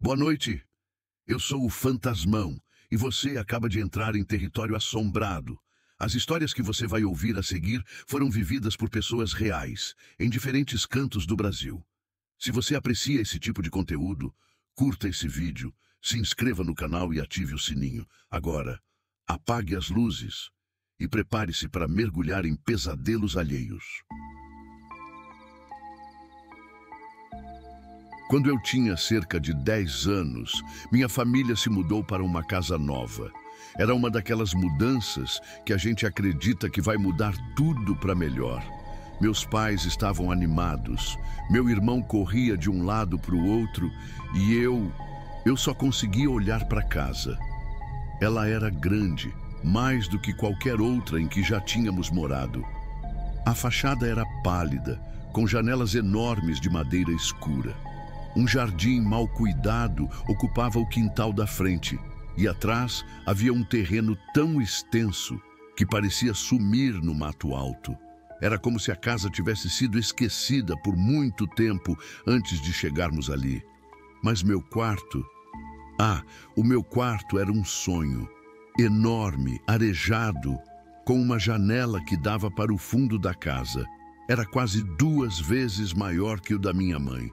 Boa noite. Eu sou o Fantasmão e você acaba de entrar em território assombrado. As histórias que você vai ouvir a seguir foram vividas por pessoas reais, em diferentes cantos do Brasil. Se você aprecia esse tipo de conteúdo, curta esse vídeo, se inscreva no canal e ative o sininho. Agora, apague as luzes e prepare-se para mergulhar em pesadelos alheios. Quando eu tinha cerca de 10 anos, minha família se mudou para uma casa nova. Era uma daquelas mudanças que a gente acredita que vai mudar tudo para melhor. Meus pais estavam animados, meu irmão corria de um lado para o outro e eu só conseguia olhar para casa. Ela era grande, mais do que qualquer outra em que já tínhamos morado. A fachada era pálida, com janelas enormes de madeira escura. Um jardim mal cuidado ocupava o quintal da frente, e atrás havia um terreno tão extenso que parecia sumir no mato alto. Era como se a casa tivesse sido esquecida por muito tempo antes de chegarmos ali. Mas meu quarto... o meu quarto era um sonho, enorme, arejado, com uma janela que dava para o fundo da casa. Era quase 2 vezes maior que o da minha mãe.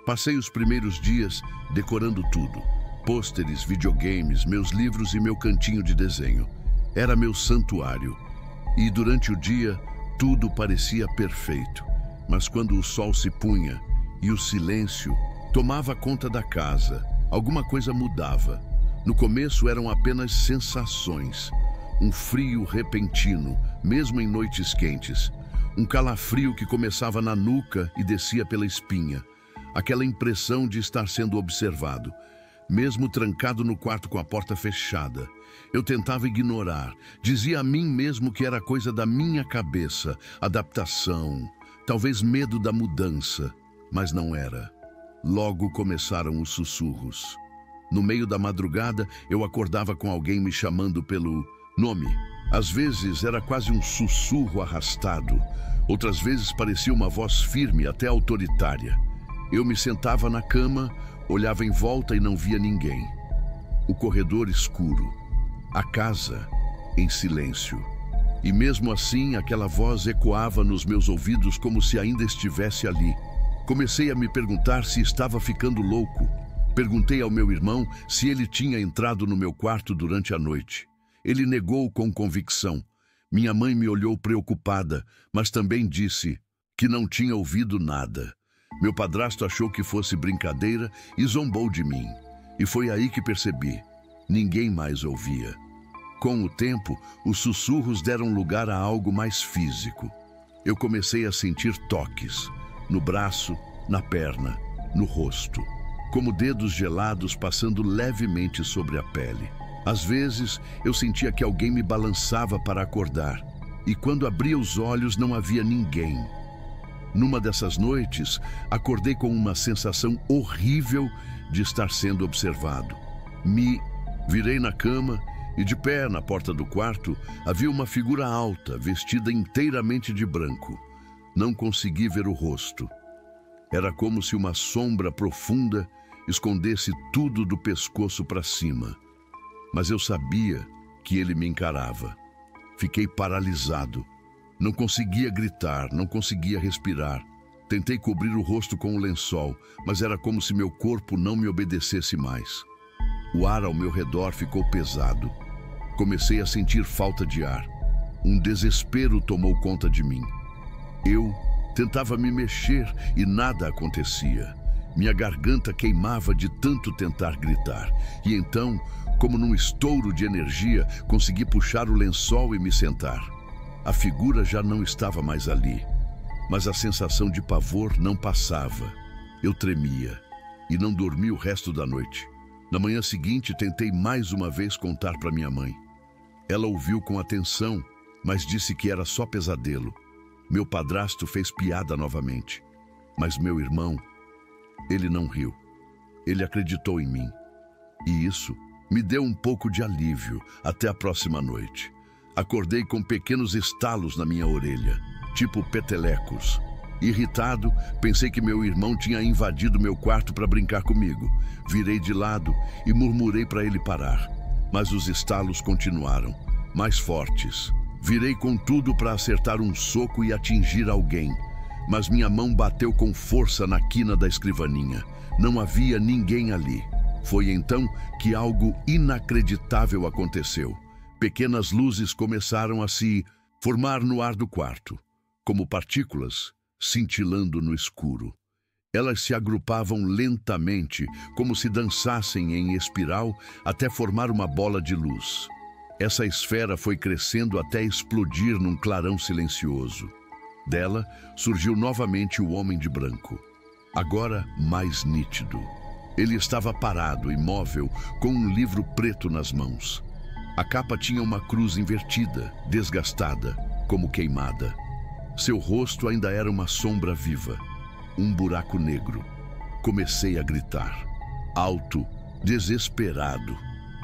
Passei os primeiros dias decorando tudo. Pôsteres, videogames, meus livros e meu cantinho de desenho. Era meu santuário. E durante o dia, tudo parecia perfeito. Mas quando o sol se punha e o silêncio tomava conta da casa, alguma coisa mudava. No começo eram apenas sensações. Um frio repentino, mesmo em noites quentes. Um calafrio que começava na nuca e descia pela espinha. Aquela impressão de estar sendo observado, mesmo trancado no quarto com a porta fechada. Eu tentava ignorar, dizia a mim mesmo que era coisa da minha cabeça, adaptação, talvez medo da mudança, mas não era. Logo começaram os sussurros. No meio da madrugada, eu acordava com alguém me chamando pelo nome. Às vezes era quase um sussurro arrastado, outras vezes parecia uma voz firme, até autoritária. Eu me sentava na cama, olhava em volta e não via ninguém. O corredor escuro, a casa em silêncio. E mesmo assim, aquela voz ecoava nos meus ouvidos como se ainda estivesse ali. Comecei a me perguntar se estava ficando louco. Perguntei ao meu irmão se ele tinha entrado no meu quarto durante a noite. Ele negou com convicção. Minha mãe me olhou preocupada, mas também disse que não tinha ouvido nada. Meu padrasto achou que fosse brincadeira e zombou de mim. E foi aí que percebi. Ninguém mais ouvia. Com o tempo, os sussurros deram lugar a algo mais físico. Eu comecei a sentir toques. No braço, na perna, no rosto. Como dedos gelados passando levemente sobre a pele. Às vezes, eu sentia que alguém me balançava para acordar. E quando abria os olhos, não havia ninguém. Numa dessas noites, acordei com uma sensação horrível de estar sendo observado. Me virei na cama e, de pé na porta do quarto, havia uma figura alta, vestida inteiramente de branco. Não consegui ver o rosto. Era como se uma sombra profunda escondesse tudo do pescoço para cima. Mas eu sabia que ele me encarava. Fiquei paralisado. Não conseguia gritar, não conseguia respirar. Tentei cobrir o rosto com o lençol, mas era como se meu corpo não me obedecesse mais. O ar ao meu redor ficou pesado. Comecei a sentir falta de ar. Um desespero tomou conta de mim. Eu tentava me mexer e nada acontecia. Minha garganta queimava de tanto tentar gritar. E então, como num estouro de energia, consegui puxar o lençol e me sentar. A figura já não estava mais ali, mas a sensação de pavor não passava. Eu tremia e não dormi o resto da noite. Na manhã seguinte, tentei mais uma vez contar para minha mãe. Ela ouviu com atenção, mas disse que era só pesadelo. Meu padrasto fez piada novamente, mas meu irmão, ele não riu. Ele acreditou em mim. E isso me deu um pouco de alívio até a próxima noite. Acordei com pequenos estalos na minha orelha, tipo petelecos. Irritado, pensei que meu irmão tinha invadido meu quarto para brincar comigo. Virei de lado e murmurei para ele parar. Mas os estalos continuaram, mais fortes. Virei com tudo para acertar um soco e atingir alguém. Mas minha mão bateu com força na quina da escrivaninha. Não havia ninguém ali. Foi então que algo inacreditável aconteceu. Pequenas luzes começaram a se formar no ar do quarto, como partículas cintilando no escuro. Elas se agrupavam lentamente, como se dançassem em espiral, até formar uma bola de luz. Essa esfera foi crescendo até explodir num clarão silencioso. Dela surgiu novamente o homem de branco, agora mais nítido. Ele estava parado, imóvel, com um livro preto nas mãos. A capa tinha uma cruz invertida, desgastada, como queimada. Seu rosto ainda era uma sombra viva, um buraco negro. Comecei a gritar, alto, desesperado.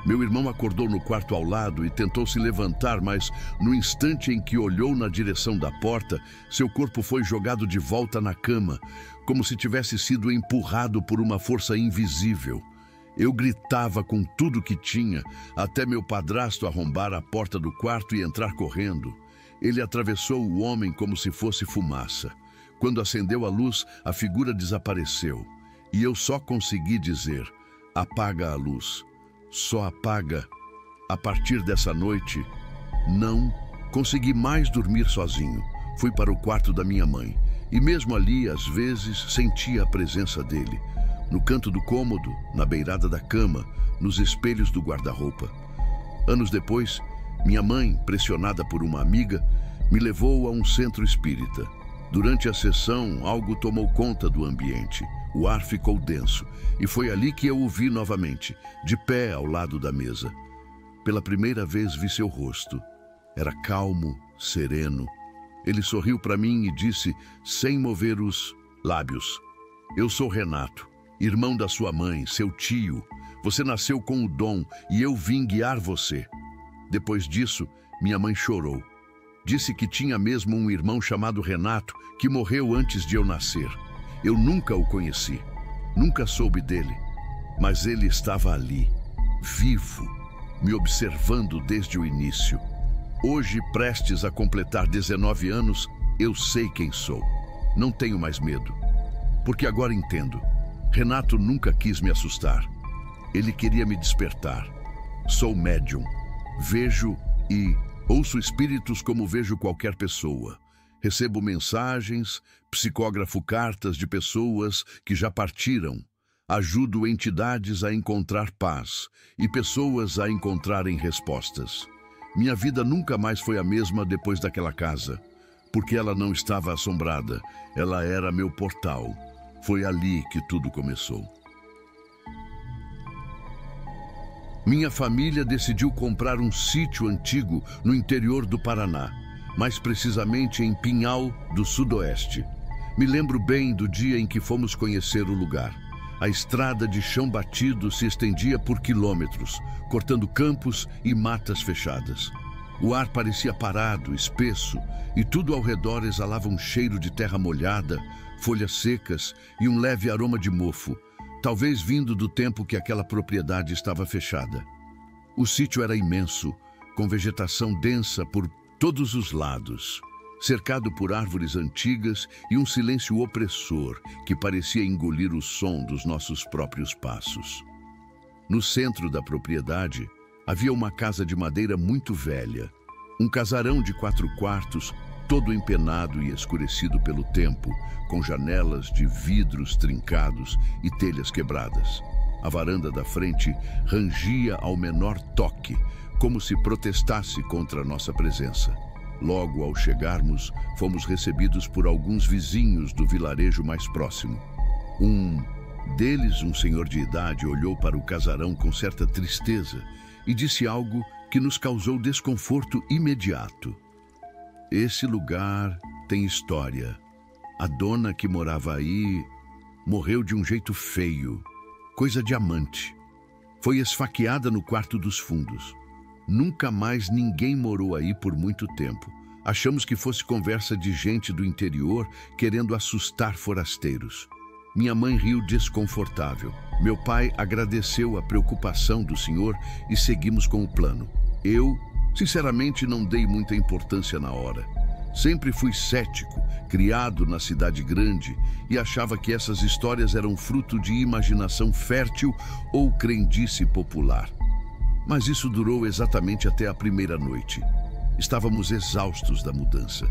Meu irmão acordou no quarto ao lado e tentou se levantar, mas no instante em que olhou na direção da porta, seu corpo foi jogado de volta na cama, como se tivesse sido empurrado por uma força invisível. Eu gritava com tudo que tinha, até meu padrasto arrombar a porta do quarto e entrar correndo. Ele atravessou o homem como se fosse fumaça. Quando acendeu a luz, a figura desapareceu. E eu só consegui dizer, apaga a luz. Só apaga. A partir dessa noite, não consegui mais dormir sozinho. Fui para o quarto da minha mãe. E mesmo ali, às vezes, sentia a presença dele. No canto do cômodo, na beirada da cama, nos espelhos do guarda-roupa. Anos depois, minha mãe, pressionada por uma amiga, me levou a um centro espírita. Durante a sessão, algo tomou conta do ambiente. O ar ficou denso, e foi ali que eu o vi novamente, de pé ao lado da mesa. Pela primeira vez vi seu rosto. Era calmo, sereno. Ele sorriu para mim e disse, sem mover os lábios, eu sou Renato, irmão da sua mãe, seu tio. Você nasceu com o dom e eu vim guiar você. Depois disso, minha mãe chorou. Disse que tinha mesmo um irmão chamado Renato que morreu antes de eu nascer. Eu nunca o conheci, nunca soube dele, mas ele estava ali, vivo, me observando desde o início. Hoje, prestes a completar 19 anos, eu sei quem sou. Não tenho mais medo, porque agora entendo. Renato nunca quis me assustar. Ele queria me despertar. Sou médium. Vejo e ouço espíritos como vejo qualquer pessoa. Recebo mensagens, psicógrafo cartas de pessoas que já partiram. Ajudo entidades a encontrar paz e pessoas a encontrarem respostas. Minha vida nunca mais foi a mesma depois daquela casa, porque ela não estava assombrada, ela era meu portal. Foi ali que tudo começou. Minha família decidiu comprar um sítio antigo no interior do Paraná, mais precisamente em Pinhal do Sudoeste. Me lembro bem do dia em que fomos conhecer o lugar. A estrada de chão batido se estendia por quilômetros, cortando campos e matas fechadas. O ar parecia parado, espesso, e tudo ao redor exalava um cheiro de terra molhada, folhas secas e um leve aroma de mofo, talvez vindo do tempo que aquela propriedade estava fechada. O sítio era imenso, com vegetação densa por todos os lados, cercado por árvores antigas e um silêncio opressor que parecia engolir o som dos nossos próprios passos. No centro da propriedade, havia uma casa de madeira muito velha, um casarão de 4 quartos, todo empenado e escurecido pelo tempo, com janelas de vidros trincados e telhas quebradas. A varanda da frente rangia ao menor toque, como se protestasse contra nossa presença. Logo ao chegarmos, fomos recebidos por alguns vizinhos do vilarejo mais próximo. Um deles, um senhor de idade, olhou para o casarão com certa tristeza e disse algo que nos causou desconforto imediato. Esse lugar tem história. A dona que morava aí morreu de um jeito feio, coisa de amante. Foi esfaqueada no quarto dos fundos. Nunca mais ninguém morou aí por muito tempo. Achamos que fosse conversa de gente do interior querendo assustar forasteiros. Minha mãe riu desconfortável. Meu pai agradeceu a preocupação do senhor e seguimos com o plano. Eu, sinceramente, não dei muita importância na hora. Sempre fui cético, criado na cidade grande, e achava que essas histórias eram fruto de imaginação fértil ou crendice popular. Mas isso durou exatamente até a primeira noite. Estávamos exaustos da mudança.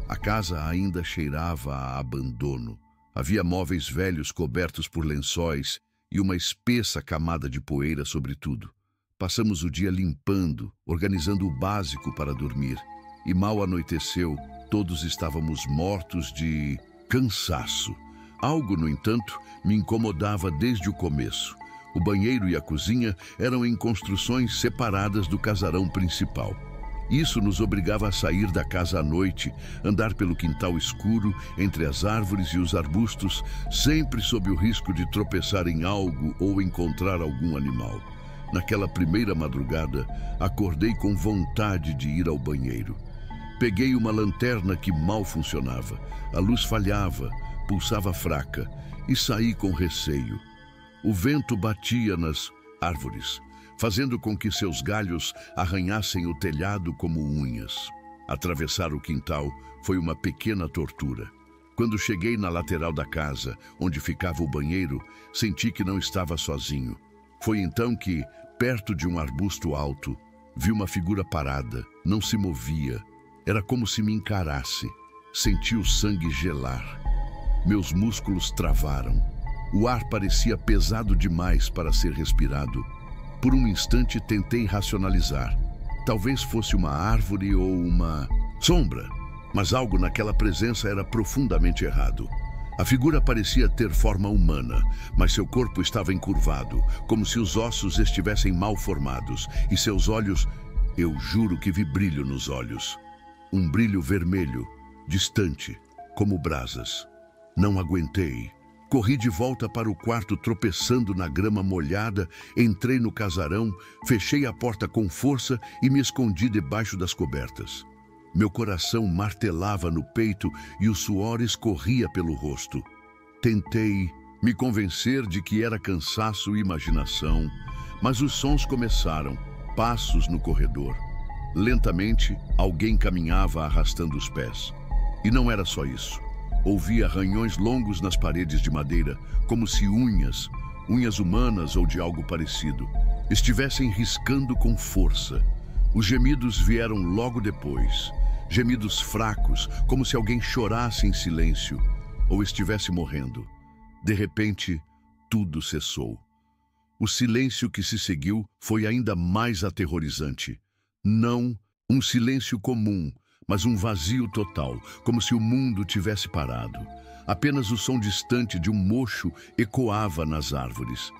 A casa ainda cheirava a abandono. Havia móveis velhos cobertos por lençóis e uma espessa camada de poeira sobre tudo. Passamos o dia limpando, organizando o básico para dormir. E mal anoiteceu, todos estávamos mortos de cansaço. Algo, no entanto, me incomodava desde o começo. O banheiro e a cozinha eram em construções separadas do casarão principal. Isso nos obrigava a sair da casa à noite, andar pelo quintal escuro, entre as árvores e os arbustos, sempre sob o risco de tropeçar em algo ou encontrar algum animal. Naquela primeira madrugada, acordei com vontade de ir ao banheiro. Peguei uma lanterna que mal funcionava. A luz falhava, pulsava fraca, e saí com receio. O vento batia nas árvores, fazendo com que seus galhos arranhassem o telhado como unhas. Atravessar o quintal foi uma pequena tortura. Quando cheguei na lateral da casa, onde ficava o banheiro, senti que não estava sozinho. Foi então que, perto de um arbusto alto, vi uma figura parada, não se movia. Era como se me encarasse. Senti o sangue gelar. Meus músculos travaram. O ar parecia pesado demais para ser respirado. Por um instante tentei racionalizar. Talvez fosse uma árvore ou uma sombra, mas algo naquela presença era profundamente errado. A figura parecia ter forma humana, mas seu corpo estava encurvado, como se os ossos estivessem mal formados, e seus olhos, eu juro que vi brilho nos olhos. Um brilho vermelho, distante, como brasas. Não aguentei. Corri de volta para o quarto, tropeçando na grama molhada, entrei no casarão, fechei a porta com força e me escondi debaixo das cobertas. Meu coração martelava no peito e o suor escorria pelo rosto. Tentei me convencer de que era cansaço e imaginação, mas os sons começaram, passos no corredor. Lentamente, alguém caminhava arrastando os pés. E não era só isso. Ouvi arranhões longos nas paredes de madeira, como se unhas humanas ou de algo parecido, estivessem riscando com força. Os gemidos vieram logo depois. Gemidos fracos, como se alguém chorasse em silêncio ou estivesse morrendo. De repente, tudo cessou. O silêncio que se seguiu foi ainda mais aterrorizante. Não um silêncio comum, mas um vazio total, como se o mundo tivesse parado. Apenas o som distante de um mocho ecoava nas árvores.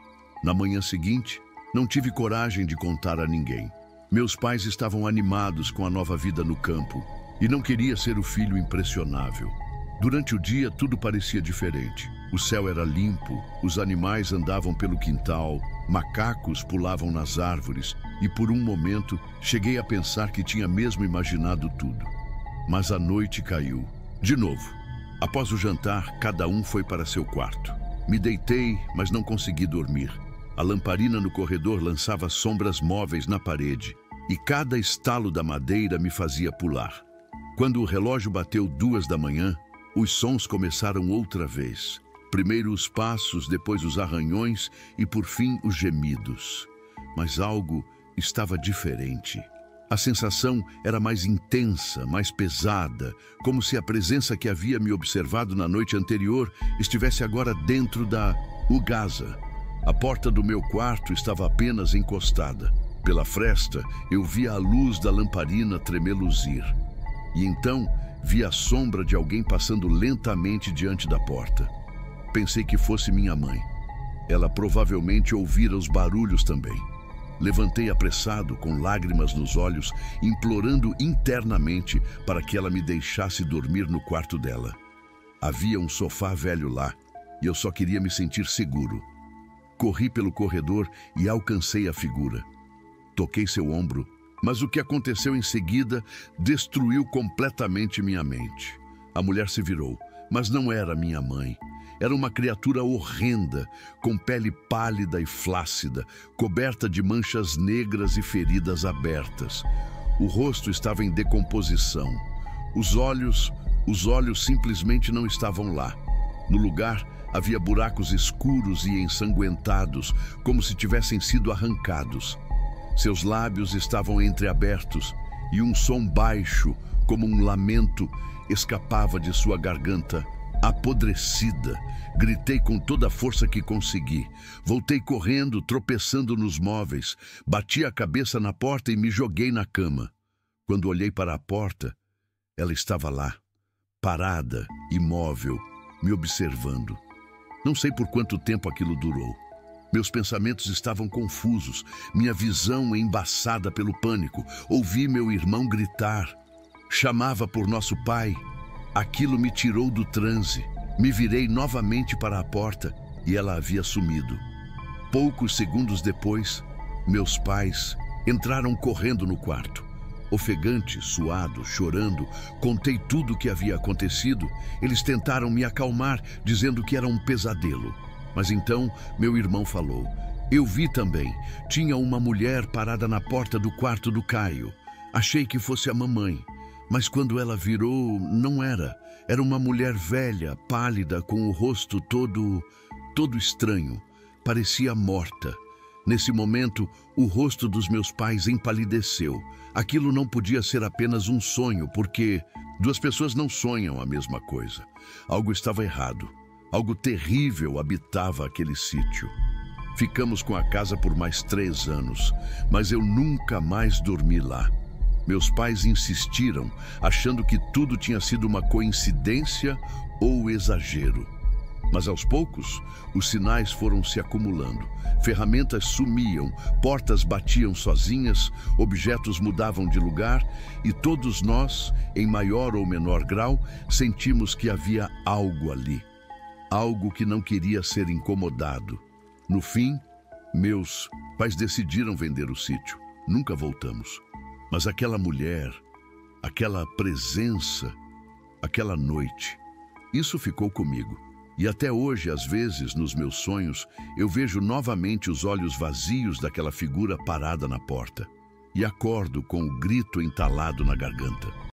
Na manhã seguinte, não tive coragem de contar a ninguém. Meus pais estavam animados com a nova vida no campo e não queria ser o filho impressionável. Durante o dia, tudo parecia diferente. O céu era limpo, os animais andavam pelo quintal, macacos pulavam nas árvores e, por um momento, cheguei a pensar que tinha mesmo imaginado tudo. Mas a noite caiu. De novo. Após o jantar, cada um foi para seu quarto. Me deitei, mas não consegui dormir. A lamparina no corredor lançava sombras móveis na parede e cada estalo da madeira me fazia pular. Quando o relógio bateu 2 da manhã, os sons começaram outra vez. Primeiro os passos, depois os arranhões e, por fim, os gemidos. Mas algo estava diferente. A sensação era mais intensa, mais pesada, como se a presença que havia me observado na noite anterior estivesse agora dentro da Ugasa. A porta do meu quarto estava apenas encostada. Pela fresta, eu via a luz da lamparina tremeluzir. E então, vi a sombra de alguém passando lentamente diante da porta. Pensei que fosse minha mãe. Ela provavelmente ouvira os barulhos também. Levantei apressado, com lágrimas nos olhos, implorando internamente para que ela me deixasse dormir no quarto dela. Havia um sofá velho lá, e eu só queria me sentir seguro. Corri pelo corredor e alcancei a figura. Toquei seu ombro Mas o que aconteceu em seguida destruiu completamente minha mente. A mulher se virou, mas não era minha mãe. Era uma criatura horrenda, com pele pálida e flácida, coberta de manchas negras e feridas abertas. O rosto estava em decomposição. Os olhos simplesmente não estavam lá. No lugar, havia buracos escuros e ensanguentados, como se tivessem sido arrancados. Seus lábios estavam entreabertos e um som baixo, como um lamento, escapava de sua garganta. Apodrecida, gritei com toda a força que consegui. Voltei correndo, tropeçando nos móveis, bati a cabeça na porta e me joguei na cama. Quando olhei para a porta, ela estava lá, parada, imóvel, me observando. Não sei por quanto tempo aquilo durou. Meus pensamentos estavam confusos, minha visão embaçada pelo pânico. Ouvi meu irmão gritar. Chamava por nosso pai. Aquilo me tirou do transe. Me virei novamente para a porta e ela havia sumido. Poucos segundos depois, meus pais entraram correndo no quarto. Ofegante, suado, chorando, contei tudo o que havia acontecido. Eles tentaram me acalmar, dizendo que era um pesadelo. Mas então meu irmão falou. Eu vi também. Tinha uma mulher parada na porta do quarto do Caio. Achei que fosse a mamãe. Mas quando ela virou, não era. Era uma mulher velha, pálida, com o rosto todo estranho. Parecia morta. Nesse momento, o rosto dos meus pais empalideceu. Aquilo não podia ser apenas um sonho, porque duas pessoas não sonham a mesma coisa. Algo estava errado. Algo terrível habitava aquele sítio. Ficamos com a casa por mais 3 anos, mas eu nunca mais dormi lá. Meus pais insistiram, achando que tudo tinha sido uma coincidência ou exagero. Mas aos poucos, os sinais foram se acumulando. Ferramentas sumiam, portas batiam sozinhas, objetos mudavam de lugar e todos nós, em maior ou menor grau, sentimos que havia algo ali. Algo que não queria ser incomodado. No fim, meus pais decidiram vender o sítio. Nunca voltamos. Mas aquela mulher, aquela presença, aquela noite, isso ficou comigo. E até hoje, às vezes, nos meus sonhos, eu vejo novamente os olhos vazios daquela figura parada na porta. E acordo com o grito entalado na garganta.